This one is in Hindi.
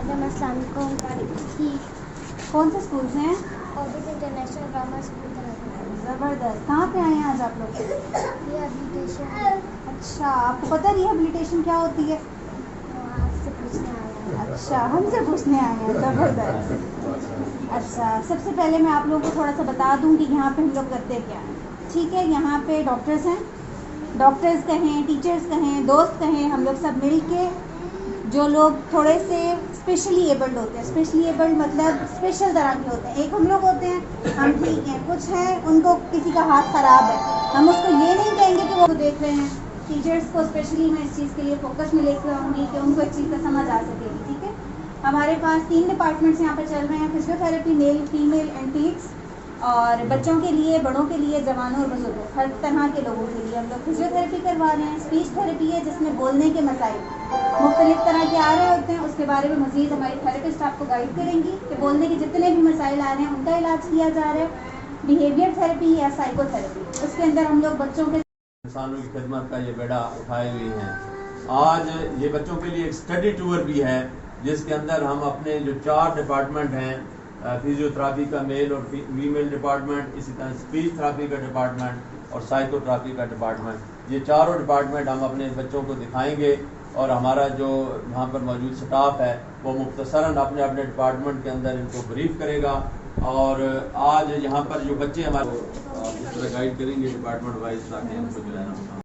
मैडम अस्सलाम वालेकुम। कौन से स्कूल से हैं? ऑर्बिट इंटरनेशनल ग्रामर स्कूल ज़बरदस्त। कहाँ पे आए हैं आज आप लोग? रिहेबिलिटेशन अच्छा, आपको पता है रिहेबिलिटेशन क्या होती है? आपसे पूछने आया है। अच्छा, हमसे पूछने आए हैं। ज़बरदस्त। अच्छा, सबसे पहले मैं आप लोगों को थोड़ा सा बता दूं कि यहाँ पे हम लोग करते क्या हैं। ठीक है, यहाँ पे डॉक्टर्स हैं, डॉक्टर्स कहें, टीचर्स कहें, दोस्त कहें, हम लोग सब मिल के जो लोग थोड़े से स्पेशली एबल्ड होते हैं, स्पेशली एबल्ड मतलब स्पेशल तरह के होते हैं। एक हम लोग होते हैं, हम ठीक हैं, कुछ हैं उनको किसी का हाथ ख़राब है, हम उसको ये नहीं कहेंगे कि वो देख रहे हैं। टीचर्स को स्पेशली मैं इस चीज़ के लिए फोकस में लेकर आऊँगी कि उनको इस चीज़ का समझ आ सकेगी। ठीक है, हमारे पास 3 डिपार्टमेंट्स यहाँ पर चल रहे हैं, physiotherapy, male, female and peds. और बच्चों के लिए, बड़ों के लिए, जवानों और बुजुर्गों, हर तरह के लोगों के लिए हम लोग फिजियोथेरेपी करवा रहे हैं। स्पीच थेरेपी है जिसमें बोलने के मसाइल मुख्तलिफ तरह के आ रहे होते हैं, उसके बारे में मज़ीद हमारी थेरेपिस्ट आपको गाइड करेंगी कि बोलने के जितने भी मसाइल आ रहे हैं उनका इलाज किया जा रहा है। बिहेवियर थेरेपी या साइकोथेरेपी, उसके अंदर हम लोग बच्चों के इंसानों की खिदमत का ये बेड़ा उठाए हुए हैं। आज ये बच्चों के लिए एक स्टडी टूर भी है जिसके अंदर हम अपने जो 4 डिपार्टमेंट हैं, फिजियोथेरेपी का मेल और फीमेल डिपार्टमेंट, इसी तरह स्पीच थेरेपी का डिपार्टमेंट और साइकोथेरेपी का डिपार्टमेंट, ये चारों डिपार्टमेंट हम अपने बच्चों को दिखाएंगे और हमारा जो वहाँ पर मौजूद स्टाफ है वो मुख्तसरन अपने अपने डिपार्टमेंट के अंदर इनको ब्रीफ करेगा। और आज यहाँ पर जो बच्चे हमारे इस तरह गाइड करेंगे डिपार्टमेंट वाइज ताकि हमको जो है ना